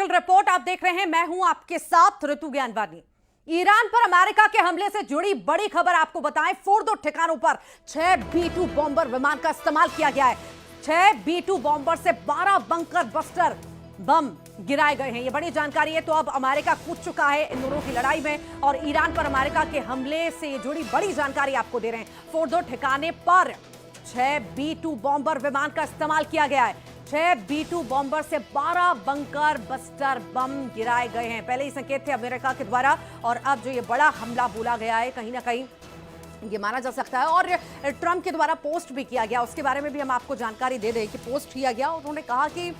Special report आप देख रहे हैं। मैं हूं आपके साथ ऋतु ज्ञानवानी। ईरान पर अमेरिका के हमले से जुड़ी बड़ी खबर आपको बताएं। फोर्दो ठिकानों पर 6 B-2 बॉम्बर विमान का इस्तेमाल किया गया है। 6 B-2 बॉम्बर से 12 बंकर बस्टर बम गिराए गए हैं। ये बड़ी जानकारी है। तो अब अमेरिका कूद चुका है इन दोनों की लड़ाई में और ईरान पर अमेरिका के हमले से जुड़ी बड़ी जानकारी आपको दे रहे हैं। फोर्दो ठिकाने पर 6 B-2 बॉम्बर विमान का इस्तेमाल किया गया है। 6 B-2 बॉम्बर से 12 बंकर बस्टर बम गिराए गए हैं। पहले ही संकेत थे अमेरिका के द्वारा और अब जो ये बड़ा हमला बोला गया है, कहीं ना कहीं ये माना जा सकता है। और ट्रंप के द्वारा पोस्ट भी किया गया, उसके बारे में भी हम आपको जानकारी दे दें कि पोस्ट किया गया। उन्होंने कहा कि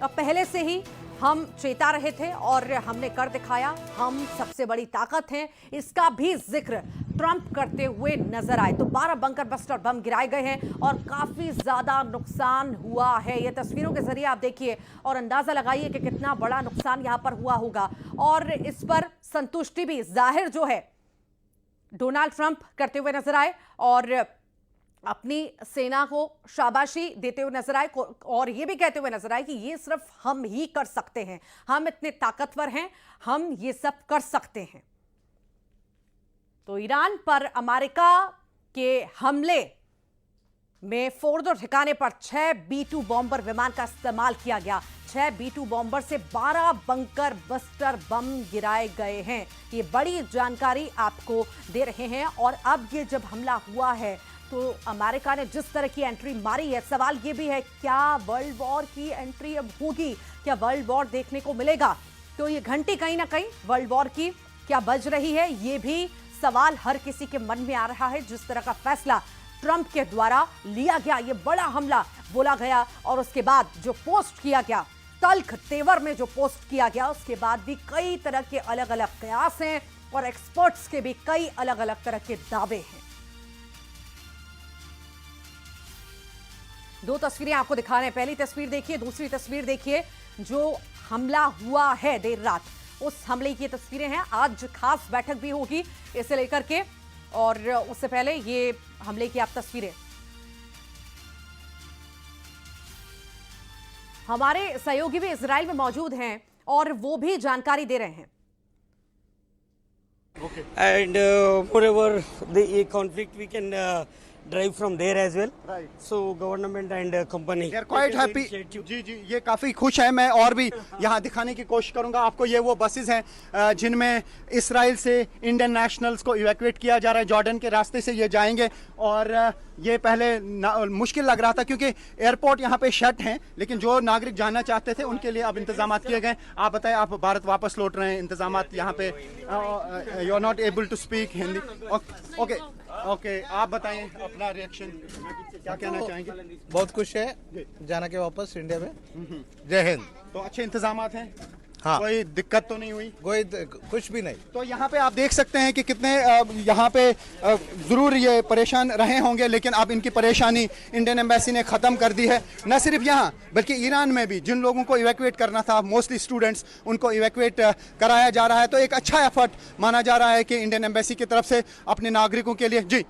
पहले से ही हम चेता रहे थे और हमने कर दिखाया, हम सबसे बड़ी ताकत हैं, इसका भी जिक्र ट्रंप करते हुए नजर आए। तो 12 बंकर बस्टर बम गिराए गए हैं और काफी ज्यादा नुकसान हुआ है। ये तस्वीरों के जरिए आप देखिए और अंदाजा लगाइए कि कितना बड़ा नुकसान यहां पर हुआ होगा। और इस पर संतुष्टि भी जाहिर जो है डोनाल्ड ट्रंप करते हुए नजर आए और अपनी सेना को शाबाशी देते हुए नजर आए और ये भी कहते हुए नजर आए कि ये सिर्फ हम ही कर सकते हैं, हम इतने ताकतवर हैं, हम ये सब कर सकते हैं। तो ईरान पर अमेरिका के हमले में फोर्दो ठिकाने पर 6 B-2 बॉम्बर विमान का इस्तेमाल किया गया। 6 B-2 बॉम्बर से 12 बंकर बस्टर बम गिराए गए हैं। ये बड़ी जानकारी आपको दे रहे हैं। और अब ये जब हमला हुआ है तो अमेरिका ने जिस तरह की एंट्री मारी है, सवाल ये भी है क्या वर्ल्ड वॉर की एंट्री अब होगी, क्या वर्ल्ड वॉर देखने को मिलेगा? तो ये घंटी कहीं ना कहीं वर्ल्ड वॉर की क्या बज रही है, ये भी सवाल हर किसी के मन में आ रहा है। जिस तरह का फैसला ट्रंप के द्वारा लिया गया, ये बड़ा हमला बोला गया और उसके बाद जो पोस्ट किया गया, तल्ख तेवर में जो पोस्ट किया गया, उसके बाद भी कई तरह के अलग अलग कयास हैं और एक्सपर्ट्स के भी कई अलग अलग तरह के दावे हैं। दो तस्वीरें आपको दिखा रहे हैं। पहली तस्वीर देखिए, दूसरी तस्वीर देखिए। जो हमला हुआ है देर रात, उस हमले की तस्वीरें हैं। आज खास बैठक भी होगी इसे लेकर के और उससे पहले ये हमले की आप तस्वीरें। हमारे सहयोगी भी इजराइल में मौजूद हैं और वो भी जानकारी दे रहे हैं। And moreover, the conflict we can drive from there as well. Right. So government and company. They are quite happy. जी जी, ये काफ़ी खुश है। मैं और भी यहाँ दिखाने की कोशिश करूँगा आपको। ये वो बसेस हैं जिनमें इसराइल से इंडियन नेशनल्स को इवैक्यूएट किया जा रहा है। जॉर्डन के रास्ते से ये जाएंगे और ये पहले मुश्किल लग रहा था क्योंकि एयरपोर्ट यहाँ पे शट हैं, लेकिन जो नागरिक जाना चाहते थे उनके लिए अब इंतजाम किए गए। आप बताएं, आप भारत वापस लौट रहे हैं, इंतजाम यहाँ पे। You are not able to speak Hindi. Okay okay, आप बताएं अपना रिएक्शन, क्या कहना चाहेंगे? बहुत खुश है जाना के वापस इंडिया में। जय हिंद। तो अच्छे इंतजाम हैं, हाँ, कोई दिक्कत तो नहीं हुई? कोई कुछ भी नहीं। तो यहाँ पे आप देख सकते हैं कि कितने यहाँ पे ज़रूर ये परेशान रहे होंगे, लेकिन अब इनकी परेशानी इंडियन एम्बेसी ने ख़त्म कर दी है। न सिर्फ यहाँ बल्कि ईरान में भी जिन लोगों को इवैक्यूएट करना था, मोस्टली स्टूडेंट्स, उनको इवैक्यूएट कराया जा रहा है। तो एक अच्छा एफर्ट माना जा रहा है कि इंडियन एम्बेसी की तरफ से अपने नागरिकों के लिए। जी,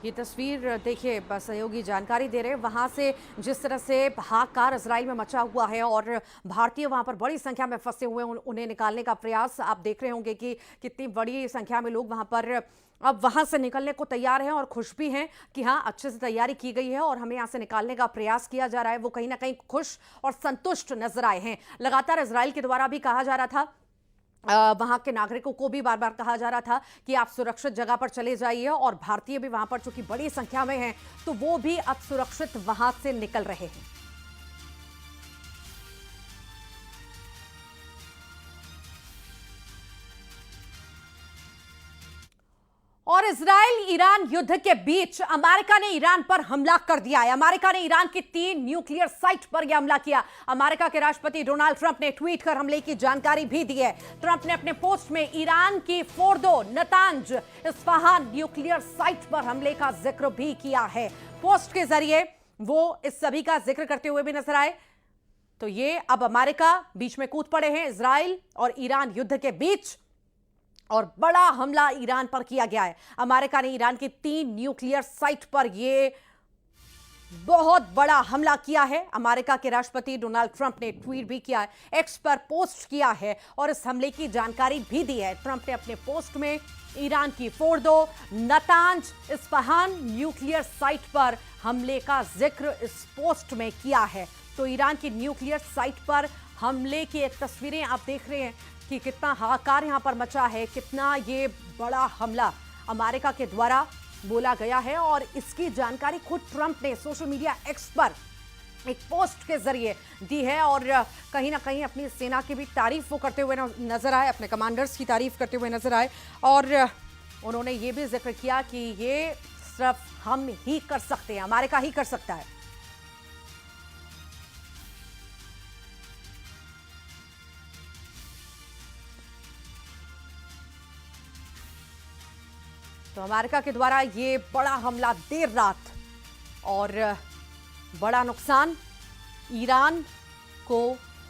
ये तस्वीर देखिए, सहयोगी जानकारी दे रहे हैं वहां से जिस तरह से हाहाकार इजराइल में मचा हुआ है और भारतीय वहां पर बड़ी संख्या में फंसे हुए हैं, उन्हें निकालने का प्रयास आप देख रहे होंगे कि कितनी बड़ी संख्या में लोग वहां पर अब वहां से निकलने को तैयार हैं और खुश भी हैं कि हाँ, अच्छे से तैयारी की गई है और हमें यहाँ से निकालने का प्रयास किया जा रहा है। वो कहीं ना कहीं खुश और संतुष्ट नजर आए हैं। लगातार इजराइल के द्वारा भी कहा जा रहा था, वहां के नागरिकों को भी बार बार कहा जा रहा था कि आप सुरक्षित जगह पर चले जाइए और भारतीय भी वहां पर चूंकि बड़ी संख्या में हैं तो वो भी अब सुरक्षित वहां से निकल रहे हैं। और इजराइल ईरान युद्ध के बीच अमेरिका ने ईरान पर हमला कर दिया है। अमेरिका ने ईरान की 3 न्यूक्लियर साइट पर यह हमला किया। अमेरिका के राष्ट्रपति डोनाल्ड ट्रंप ने ट्वीट कर हमले की जानकारी भी दी है। ट्रंप ने अपने पोस्ट में ईरान की Fordow, Natanz, Isfahan nuclear site पर हमले का जिक्र भी किया है। पोस्ट के जरिए वो इस सभी का जिक्र करते हुए भी नजर आए। तो ये अब अमेरिका बीच में कूद पड़े हैं, इजराइल और ईरान युद्ध के बीच, और बड़ा हमला ईरान पर किया गया है। अमेरिका ने ईरान की 3 न्यूक्लियर साइट पर ये बहुत बड़ा हमला किया है। अमेरिका के राष्ट्रपति डोनाल्ड ट्रंप ने ट्वीट भी किया है, एक्स पर पोस्ट किया है और इस हमले की जानकारी भी दी है। ट्रंप ने अपने पोस्ट में ईरान की Fordow, Natanz, Isfahan nuclear site पर हमले का जिक्र इस पोस्ट में किया है। तो ईरान की न्यूक्लियर साइट पर हमले की एक तस्वीरें आप देख रहे हैं कि कितना हाहाकार यहां पर मचा है, कितना ये बड़ा हमला अमेरिका के द्वारा बोला गया है। और इसकी जानकारी खुद ट्रंप ने सोशल मीडिया एक्स पर एक पोस्ट के जरिए दी है और कहीं ना कहीं अपनी सेना की भी तारीफ वो करते हुए नजर आए, अपने कमांडर्स की तारीफ करते हुए नजर आए। और उन्होंने ये भी जिक्र किया कि ये सिर्फ हम ही कर सकते हैं, अमेरिका ही कर सकता है। तो अमेरिका के द्वारा ये बड़ा हमला देर रात और बड़ा नुकसान ईरान को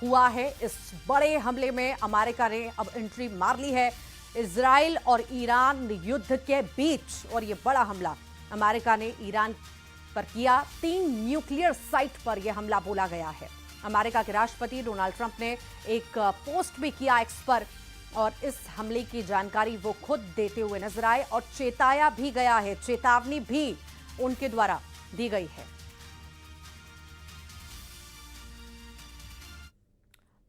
हुआ है। इस बड़े हमले में अमेरिका ने अब एंट्री मार ली है इजराइल और ईरान युद्ध के बीच। और ये बड़ा हमला अमेरिका ने ईरान पर किया, 3 न्यूक्लियर साइट पर यह हमला बोला गया है। अमेरिका के राष्ट्रपति डोनाल्ड ट्रंप ने एक पोस्ट भी किया एक्स पर और इस हमले की जानकारी वो खुद देते हुए नजर आए और चेताया भी गया है, चेतावनी भी उनके द्वारा दी गई है।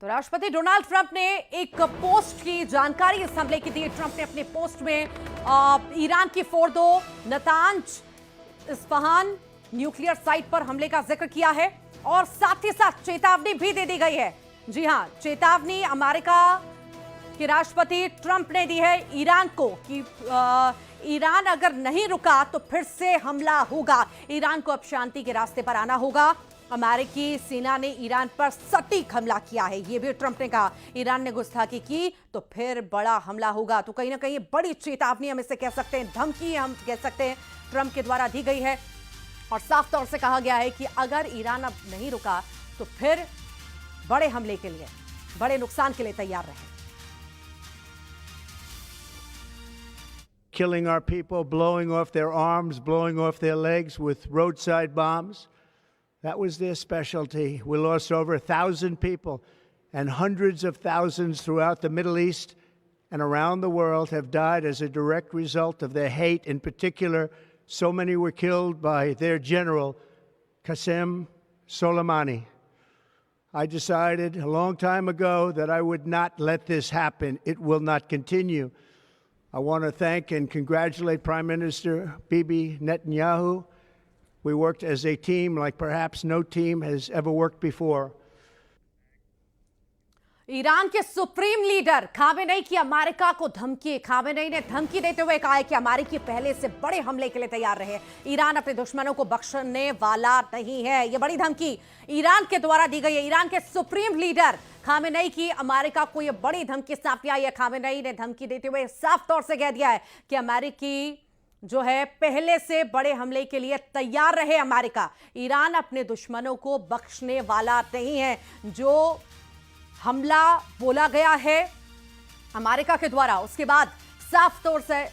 तो राष्ट्रपति डोनाल्ड ट्रंप ने एक पोस्ट की जानकारी इस हमले की दी। ट्रंप ने अपने पोस्ट में ईरान की Fordow, Natanz, Isfahan nuclear site पर हमले का जिक्र किया है और साथ ही साथ चेतावनी भी दे दी गई है। जी हां, चेतावनी अमेरिका कि राष्ट्रपति ट्रंप ने दी है ईरान को कि ईरान अगर नहीं रुका तो फिर से हमला होगा, ईरान को अब शांति के रास्ते पर आना होगा। अमेरिकी सेना ने ईरान पर सटीक हमला किया है, यह भी ट्रंप ने कहा। ईरान ने गुस्ताखी की तो फिर बड़ा हमला होगा। तो कहीं ना कहीं बड़ी चेतावनी हम इसे कह सकते हैं, धमकी हम कह सकते हैं, ट्रंप के द्वारा दी गई है और साफ तौर से कहा गया है कि अगर ईरान अब नहीं रुका तो फिर बड़े हमले के लिए, बड़े नुकसान के लिए तैयार रहे। Killing our people, blowing off their arms, blowing off their legs with roadside bombs. That was their specialty. We lost over 1,000 people, and hundreds of thousands throughout the Middle East and around the world have died as a direct result of their hate. In particular, so many were killed by their general, Qasem Soleimani. I decided a long time ago that I would not let this happen. It will not continue. I want to thank and congratulate Prime Minister Bibi Netanyahu. We worked as a team like perhaps no team has ever worked before. Iran के supreme leader Khamenei की America को धमकी। Khamenei ने धमकी देते हुए कहा है कि अमेरिकी पहले से बड़े हमले के लिए तैयार रहे, ईरान अपने दुश्मनों को बख्शने वाला नहीं है। यह बड़ी धमकी ईरान के द्वारा दी गई है। ईरान के सुप्रीम लीडर खामेनेई की अमेरिका को यह बड़ी धमकी सामने आई है। खामेनेई ने धमकी देते हुए साफ तौर से कह दिया है कि अमेरिकी जो है पहले से बड़े हमले के लिए तैयार रहे। अमेरिका, ईरान अपने दुश्मनों को बख्शने वाला नहीं है। जो हमला बोला गया है अमेरिका के द्वारा, उसके बाद साफ तौर से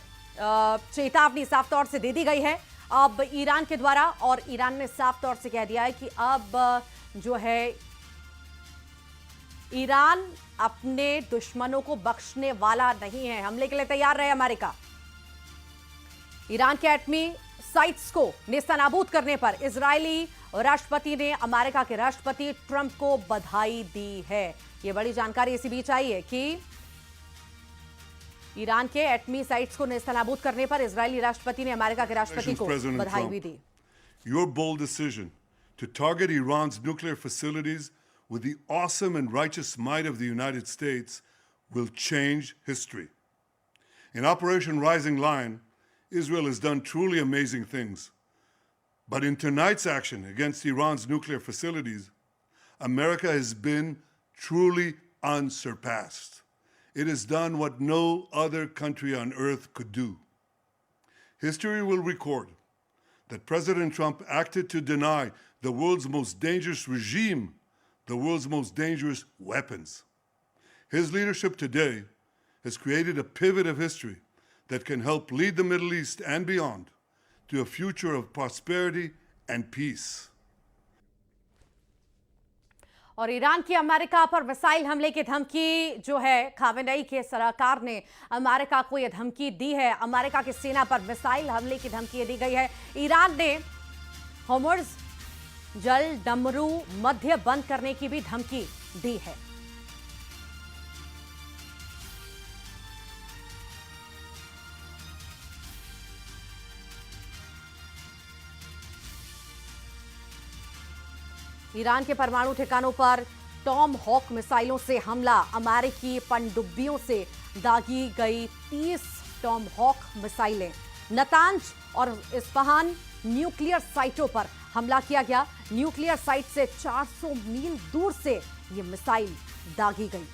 चेतावनी साफ तौर से दे दी गई है अब ईरान के द्वारा। और ईरान ने साफ तौर से कह दिया है कि अब जो है ईरान अपने दुश्मनों को बख्शने वाला नहीं है, हमले के लिए तैयार रहे अमेरिका। ईरान के एटमी साइट्स को नेस्तनाबूद करने पर इजरायली राष्ट्रपति ने अमेरिका के राष्ट्रपति ट्रंप को बधाई दी है। यह बड़ी जानकारी इसी बीच आई है कि ईरान के एटमी साइट्स को नेस्तनाबूद करने पर इजरायली राष्ट्रपति ने अमेरिका के राष्ट्रपति को बधाई भी दी। Your bold decision to target Iran's nuclear facilities with the awesome and righteous might of the United States will change history. In Operation Rising Lion, Israel has done truly amazing things. But in tonight's action against Iran's nuclear facilities, America has been truly unsurpassed. It has done what no other country on earth could do. History will record that President Trump acted to deny the world's most dangerous regime the world's most dangerous weapons. His leadership today has created a pivot of history that can help lead the Middle East and beyond to a future of prosperity and peace. और Iran की America पर missile हमले की धमकी जो है, Khamenei के सलाहकार ने अमेरिका को यह धमकी दी है। अमेरिका की सेना पर मिसाइल हमले की धमकी दी गई है। ईरान ने होर्मुज़ जल डमरू मध्य बंद करने की भी धमकी दी है। ईरान के परमाणु ठिकानों पर टॉम हॉक मिसाइलों से हमला। अमेरिकी पनडुब्बियों से दागी गई 30 टॉम हॉक मिसाइलें। नतांज और इस्फहान न्यूक्लियर साइटों पर हमला किया गया। न्यूक्लियर साइट से 400 मील दूर से ये मिसाइल दागी गई।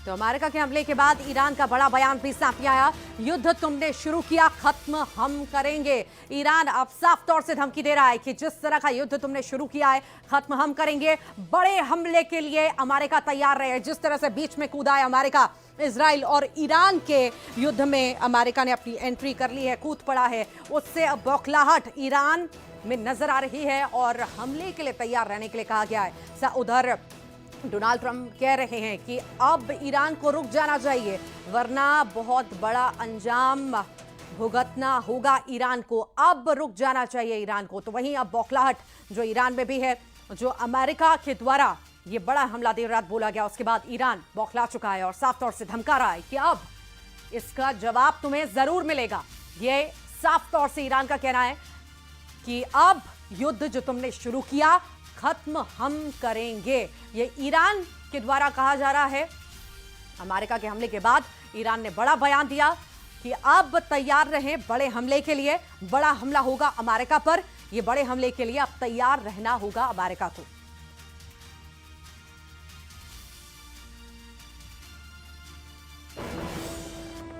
तो अमेरिका के हमले के बाद ईरान का बड़ा बयान भी सामने आया। युद्ध तुमने शुरू किया, खत्म हम करेंगे। ईरान अब साफ तौर से धमकी दे रहा है कि जिस तरह का युद्ध तुमने शुरू किया है, खत्म हम करेंगे। बड़े हमले के लिए अमेरिका तैयार रहे। जिस तरह से बीच में कूदा है अमेरिका, इजराइल और ईरान के युद्ध में अमेरिका ने अपनी एंट्री कर ली है, कूद पड़ा है। उससे अब बौखलाहट ईरान में नजर आ रही है और हमले के लिए तैयार रहने के लिए कहा गया है। उधर डोनाल्ड ट्रंप कह रहे हैं कि अब ईरान को रुक जाना चाहिए, वरना बहुत बड़ा अंजाम भुगतना होगा ईरान को। अब रुक जाना चाहिए ईरान को। तो वहीं अब बौखलाहट जो ईरान में भी है, जो अमेरिका के द्वारा ये बड़ा हमला देर रात बोला गया, उसके बाद ईरान बौखला चुका है और साफ तौर से धमका रहा है कि अब इसका जवाब तुम्हें जरूर मिलेगा। ये साफ तौर से ईरान का कहना है कि अब युद्ध जो तुमने शुरू किया, खत्म हम करेंगे। ये ईरान के द्वारा कहा जा रहा है। अमेरिका के हमले के बाद ईरान ने बड़ा बयान दिया कि अब तैयार रहें बड़े हमले के लिए। बड़ा हमला होगा अमेरिका पर। ये बड़े हमले के लिए अब तैयार रहना होगा अमेरिका को।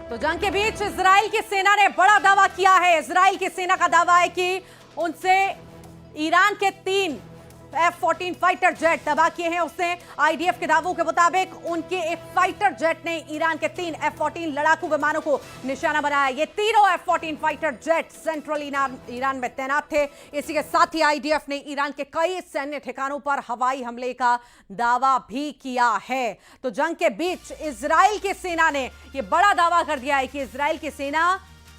तो जंग के बीच इजराइल की सेना ने बड़ा दावा किया है। इजराइल की सेना का दावा है कि उनसे ईरान के 3 F-14 फाइटर जेट तबाह किए हैं। उसने आईडीएफ के दावों के मुताबिक उनके एक फाइटर जेट ने ईरान के 3 F-14 लड़ाकू विमानों को निशाना बनाया। ये तीनों F-14 fighter jet central Iran में तैनात थे। इसी के साथ ही आईडीएफ ने ईरान के कई सैन्य ठिकानों पर हवाई हमले का दावा भी किया है। तो जंग के बीच इजराइल की सेना ने यह बड़ा दावा कर दिया है कि इजराइल की सेना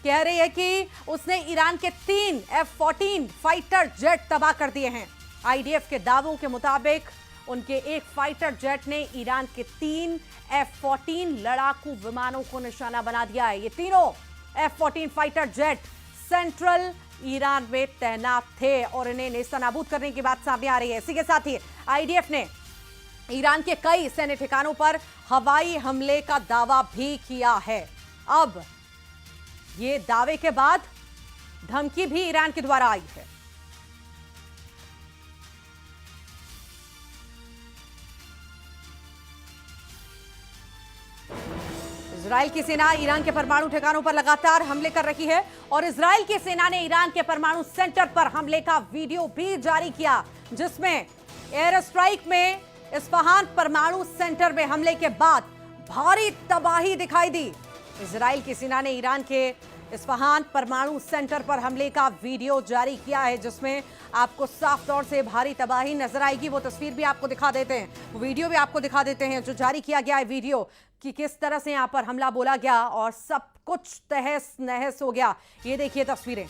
कह रही है कि उसने ईरान के 3 F-14 फाइटर जेट तबाह कर दिए हैं। आईडीएफ के दावों के मुताबिक उनके एक फाइटर जेट ने ईरान के 3 F-14 लड़ाकू विमानों को निशाना बना दिया है। ये तीनों F-14 fighter jet central Iran में तैनात थे और इन्हें नेस्तनाबूद करने की बात सामने आ रही है। इसी के साथ ही आईडीएफ ने ईरान के कई सैन्य ठिकानों पर हवाई हमले का दावा भी किया है। अब ये दावे के बाद धमकी भी ईरान के द्वारा आई है। इजराइल की सेना ईरान के परमाणु ठिकानों पर लगातार हमले कर रही है और इजराइल की सेना ने ईरान के परमाणु सेंटर पर हमले का वीडियो भी जारी किया, जिसमें एयर स्ट्राइक में इस्फहान परमाणु सेंटर में हमले के बाद भारी तबाही दिखाई दी। इजराइल की सेना ने ईरान के इस्फहान परमाणु सेंटर पर हमले का वीडियो जारी किया है, जिसमें आपको साफ तौर से भारी तबाही नजर आएगी। वो तस्वीर भी आपको दिखा देते हैं, वीडियो भी आपको दिखा देते हैं जो जारी किया गया है वीडियो, कि किस तरह से यहां पर हमला बोला गया और सब कुछ तहस नहस हो गया। ये देखिए तस्वीरें,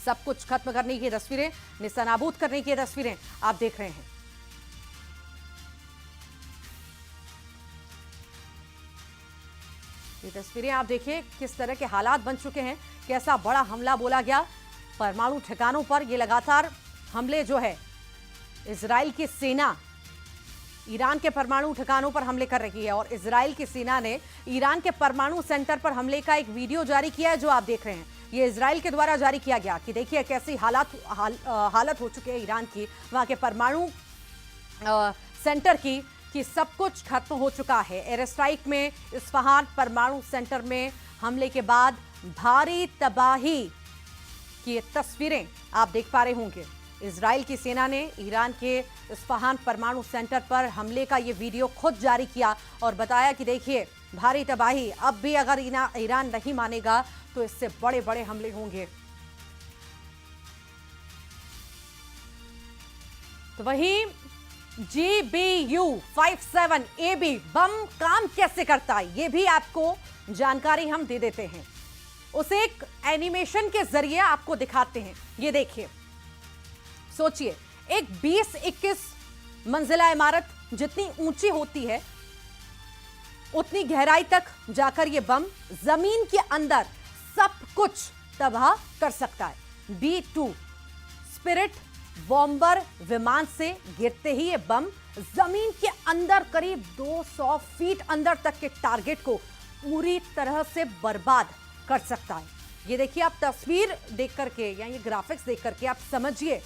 सब कुछ खत्म करने की तस्वीरें, निस्तानाबूद करने की तस्वीरें आप देख रहे हैं। ये तस्वीरें आप देखिए किस तरह के हालात बन चुके हैं, कैसा बड़ा हमला बोला गया परमाणु ठिकानों पर। ये लगातार हमले जो है, इजराइल की सेना ईरान के परमाणु ठिकानों पर हमले कर रही है और इजराइल की सेना ने ईरान के परमाणु सेंटर पर हमले का एक वीडियो जारी किया है जो आप देख रहे हैं। ये इजराइल के द्वारा जारी किया गया कि देखिए कैसी हालत हो चुकी है ईरान की, वहां के परमाणु सेंटर की, कि सब कुछ खत्म हो चुका है। एयर स्ट्राइक में इस्फहान परमाणु सेंटर में हमले के बाद भारी तबाही की तस्वीरें आप देख पा रहे होंगे। इजराइल की सेना ने ईरान के इस्फहान परमाणु सेंटर पर हमले का ये वीडियो खुद जारी किया और बताया कि देखिए भारी तबाही, अब भी अगर ईरान नहीं मानेगा तो इससे बड़े बड़े हमले होंगे। तो वहीं GBU-57AB बम काम कैसे करता है ये भी आपको जानकारी हम दे देते हैं, उसे एक एनिमेशन के जरिए आपको दिखाते हैं। ये देखिए, सोचिए एक 20-21 मंजिला इमारत जितनी ऊंची होती है उतनी गहराई तक जाकर यह बम जमीन के अंदर सब कुछ तबाह कर सकता है। B-2 स्पिरिट बॉम्बर विमान से गिरते ही यह बम जमीन के अंदर करीब 200 फीट अंदर तक के टारगेट को पूरी तरह से बर्बाद कर सकता है। ये देखिए, आप तस्वीर देख करके या ये ग्राफिक्स देख करके आप समझिए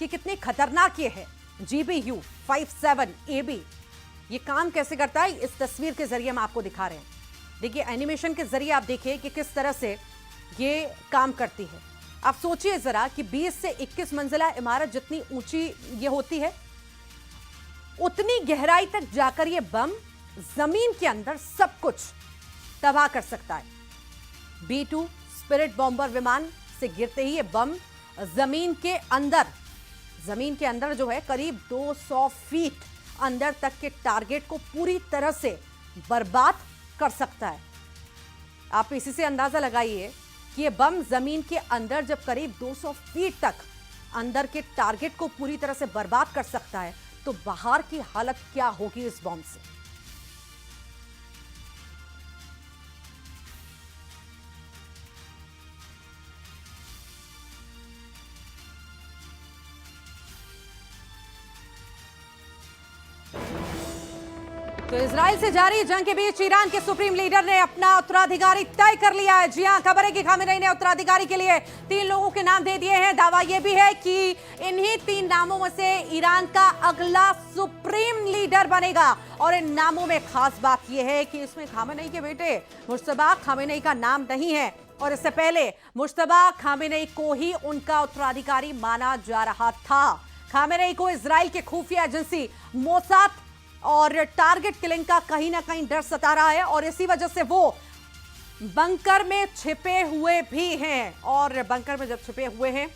कि कितने खतरनाक ये है। GBU-57AB ये काम कैसे करता है, इस तस्वीर के जरिए हम आपको दिखा रहे हैं। देखिए, एनिमेशन के जरिए आप देखिए कि किस तरह से ये काम करती है। आप सोचिए जरा कि 20 से 21 मंजिला इमारत जितनी ऊंची ये होती है उतनी गहराई तक जाकर ये बम जमीन के अंदर सब कुछ तबाह कर सकता है। B-2 स्पिरिट बॉम्बर विमान से गिरते ही ये बम जमीन के अंदर जो है करीब 200 फीट अंदर तक के टारगेट को पूरी तरह से बर्बाद कर सकता है। आप इसी से अंदाजा लगाइए कि ये बम जमीन के अंदर जब करीब 200 फीट तक अंदर के टारगेट को पूरी तरह से बर्बाद कर सकता है तो बाहर की हालत क्या होगी इस बम से। तो इजराइल से जारी जंग के बीच ईरान के सुप्रीम लीडर ने अपना उत्तराधिकारी तय कर लिया है। जी हां, खबर है कि खामेनेई ने उत्तराधिकारी के लिए 3 लोगों के नाम दे दिए हैं। दावा यह भी है कि इन्हीं 3 नामों में से ईरान का अगला सुप्रीम लीडर बनेगा। और इन नामों में खास बात यह है कि इसमें खामेनेई के बेटे मुज्तबा खामेनेई का नाम नहीं है और इससे पहले मुज्तबा खामेनेई को ही उनका उत्तराधिकारी माना जा रहा था। खामेनेई को इजराइल के खुफिया एजेंसी मोसाद और टारगेट किलिंग का कहीं ना कहीं डर सता रहा है और इसी वजह से वो बंकर में छिपे हुए भी हैं। और बंकर में जब छिपे हुए हैं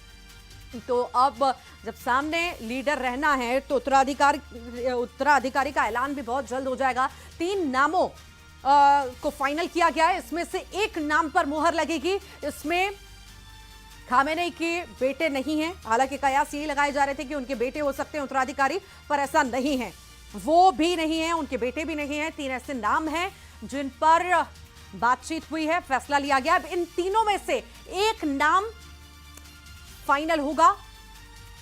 तो अब जब सामने लीडर रहना है तो उत्तराधिकारी का ऐलान भी बहुत जल्द हो जाएगा। 3 नामों को फाइनल किया गया है। इसमें से एक नाम पर मुहर लगेगी। इसमें खामेनेई के बेटे नहीं हैं, हालांकि कयास यही लगाए जा रहे थे कि उनके बेटे हो सकते हैं उत्तराधिकारी, पर ऐसा नहीं है। वो भी नहीं है, उनके बेटे भी नहीं है। 3 ऐसे नाम हैं जिन पर बातचीत हुई है, फैसला लिया गया। अब इन तीनों में से एक नाम फाइनल होगा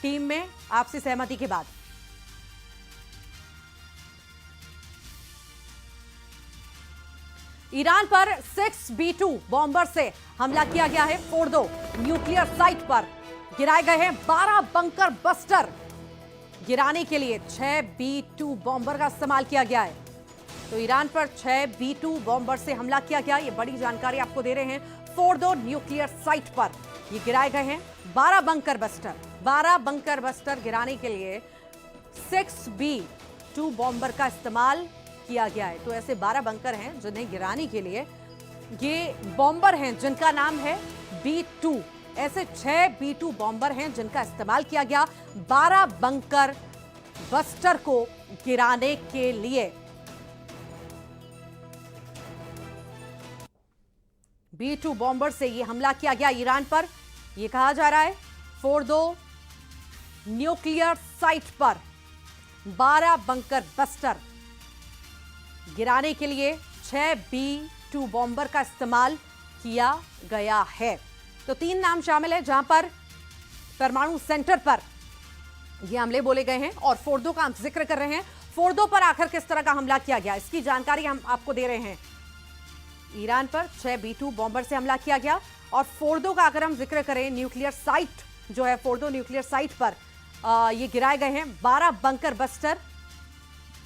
टीम में आपसी सहमति के बाद। ईरान पर 6B-2 बॉम्बर से हमला किया गया है। फोर्डो न्यूक्लियर साइट पर गिराए गए हैं 12 बंकर बस्टर। गिराने के लिए 6B-2 बॉम्बर का इस्तेमाल किया गया है। तो ईरान पर 6B-2 बॉम्बर से हमला किया गया, ये बड़ी जानकारी आपको दे रहे हैं। फोर्डो न्यूक्लियर साइट पर ये गिराए गए हैं 12 बंकर बस्टर। 12 बंकर बस्टर गिराने के लिए 6B-2 बॉम्बर का इस्तेमाल किया गया है। तो ऐसे 12 बंकर हैं जिन्हें गिराने के लिए ये बॉम्बर हैं जिनका नाम है B-2। ऐसे 6B-2 बॉम्बर हैं जिनका इस्तेमाल किया गया 12 बंकर बस्टर को गिराने के लिए। B-2 बॉम्बर से यह हमला किया गया ईरान पर। यह कहा जा रहा है फोर्डो न्यूक्लियर साइट पर 12 बंकर बस्टर गिराने के लिए 6B-2 बॉम्बर का इस्तेमाल किया गया है। तो 3 नाम शामिल है जहां पर परमाणु सेंटर पर ये हमले बोले गए हैं और फोर्डो का हम जिक्र कर रहे हैं। फोर्डो पर आखिर किस तरह का हमला किया गया इसकी जानकारी हम आपको दे रहे हैं। ईरान पर 6B-2 बॉम्बर से हमला किया गया और फोर्डो का अगर हम जिक्र करें, न्यूक्लियर साइट जो है फोर्डो न्यूक्लियर साइट पर ये गिराए गए हैं 12 बंकर बस्टर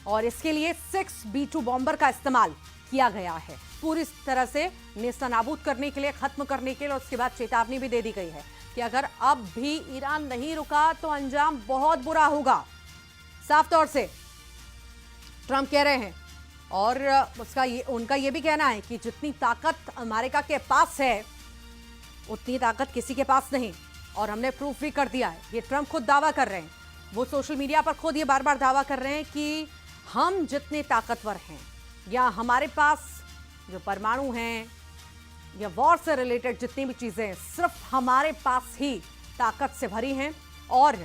और इसके लिए 6B-2 बॉम्बर का इस्तेमाल किया गया है पूरी तरह से नेस्तनाबूद करने के लिए, खत्म करने के लिए। और उसके बाद चेतावनी भी दे दी गई है कि अगर अब भी ईरान नहीं रुका तो अंजाम बहुत बुरा होगा। साफ तौर से ट्रंप कह रहे हैं और उनका ये भी कहना है कि जितनी ताकत अमेरिका के पास है उतनी ताकत किसी के पास नहीं, और हमने प्रूफ भी कर दिया है। ये ट्रंप खुद दावा कर रहे हैं, वो सोशल मीडिया पर खुद ये बार बार दावा कर रहे हैं कि हम जितने ताकतवर हैं या हमारे पास जो परमाणु हैं या वॉर से रिलेटेड जितनी भी चीजें हैं सिर्फ हमारे पास ही ताकत से भरी हैं, और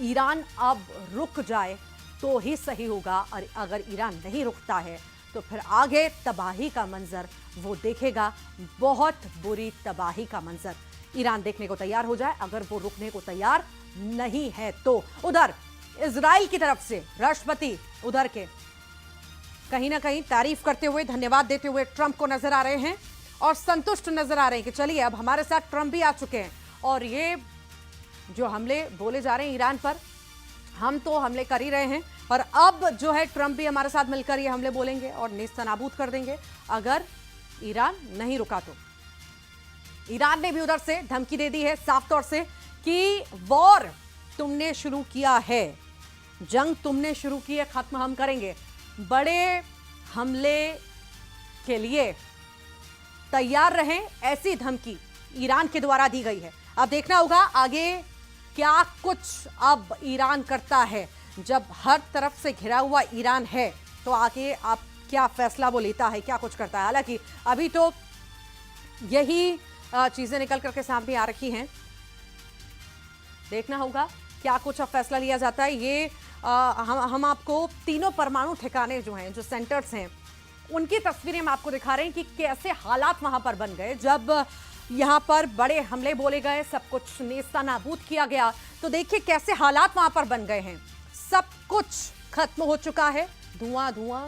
ईरान अब रुक जाए तो ही सही होगा। और अगर ईरान नहीं रुकता है तो फिर आगे तबाही का मंजर वो देखेगा, बहुत बुरी तबाही का मंजर ईरान देखने को तैयार हो जाए अगर वो रुकने को तैयार नहीं है तो। उधर इजराइल की तरफ से राष्ट्रपति उधर के कहीं ना कहीं तारीफ करते हुए, धन्यवाद देते हुए ट्रंप को नजर आ रहे हैं और संतुष्ट नजर आ रहे हैं कि चलिए अब हमारे साथ ट्रंप भी आ चुके हैं और ये जो हमले बोले जा रहे हैं ईरान पर, हम तो हमले कर ही रहे हैं और अब जो है ट्रंप भी हमारे साथ मिलकर ये हमले बोलेंगे और नेस्तनाबूद कर देंगे अगर ईरान नहीं रुका तो। ईरान ने भी उधर से धमकी दे दी है साफ तौर से कि वॉर तुमने शुरू किया है, जंग तुमने शुरू की है, खत्म हम करेंगे। बड़े हमले के लिए तैयार रहें, ऐसी धमकी ईरान के द्वारा दी गई है। अब देखना होगा आगे क्या कुछ अब ईरान करता है। जब हर तरफ से घिरा हुआ ईरान है तो आगे आप क्या फैसला वो लेता है, क्या कुछ करता है। हालांकि अभी तो यही चीजें निकल करके सामने आ रखी हैं, देखना होगा क्या कुछ अब फैसला लिया जाता है। ये हम आपको तीनों परमाणु ठिकाने जो हैं, जो सेंटर्स हैं, उनकी तस्वीरें हम आपको दिखा रहे हैं कि कैसे हालात वहां पर बन गए जब यहां पर बड़े हमले बोले गए, सब कुछ नेस्तनाबूद किया गया। तो देखिए कैसे हालात वहां पर बन गए हैं, सब कुछ खत्म हो चुका है, धुआं धुआं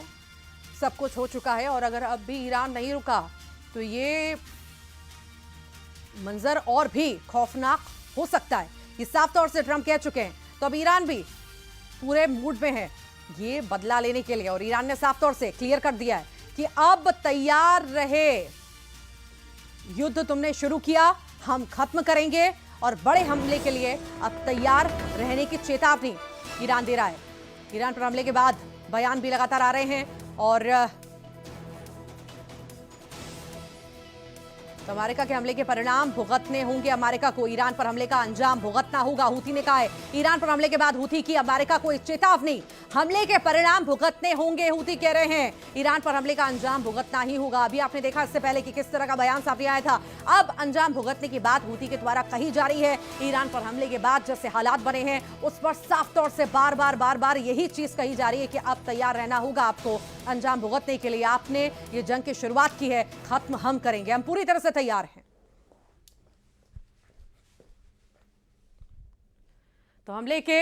सब कुछ हो चुका है। और अगर अब भी ईरान नहीं रुका तो ये मंजर और भी खौफनाक हो सकता है, ये साफ तौर से ट्रंप कह चुके हैं। तो अब ईरान भी पूरे मूड में है ये बदला लेने के लिए और ईरान ने साफ तौर से क्लियर कर दिया है कि अब तैयार रहे, युद्ध तुमने शुरू किया, हम खत्म करेंगे और बड़े हमले के लिए अब तैयार रहने की चेतावनी ईरान दे रहा है। ईरान पर हमले के बाद बयान भी लगातार आ रहे हैं और तो अमेरिका के हमले के परिणाम भुगतने होंगे अमेरिका को, ईरान पर हमले का अंजाम भुगतना होगा, हूथी ने कहा है। ईरान पर हमले के बाद हूथी की अमेरिका को एक चेतावनी, हमले के परिणाम भुगतने होंगे, हूथी कह रहे हैं ईरान पर हमले का अंजाम भुगतना ही होगा। अभी आपने देखा इससे पहले कि किस तरह का बयान सामने आया था, अब अंजाम भुगतने की बात हूथी के द्वारा कही जा रही है। ईरान पर हमले के बाद जैसे हालात बने हैं उस पर साफ तौर से बार बार यही चीज कही जा रही है कि अब तैयार रहना होगा आपको अंजाम भुगतने के लिए। आपने ये जंग की शुरुआत की है, खत्म हम करेंगे, हम पूरी तरह से तैयार हैं। तो हमले के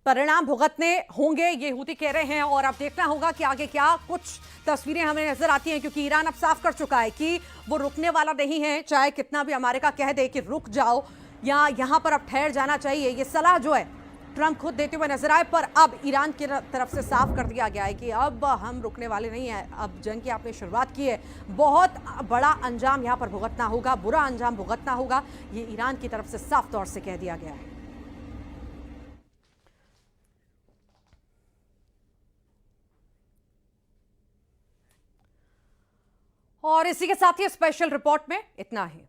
परिणाम भुगतने होंगे ये हूती कह रहे हैं और अब देखना होगा कि आगे क्या कुछ तस्वीरें हमें नजर आती हैं, क्योंकि ईरान अब साफ कर चुका है कि वो रुकने वाला नहीं है। चाहे कितना भी अमेरिका कह दे कि रुक जाओ या यहां पर अब ठहर जाना चाहिए, ये सलाह जो है ट्रंप खुद देते हुए नजर आए, पर अब ईरान की तरफ से साफ कर दिया गया है कि अब हम रुकने वाले नहीं हैं। अब जंग की आपने शुरुआत की है, बहुत बड़ा अंजाम यहां पर भुगतना होगा, बुरा अंजाम भुगतना होगा, ये ईरान की तरफ से साफ तौर से कह दिया गया है। और इसी के साथ ही स्पेशल रिपोर्ट में इतना ही।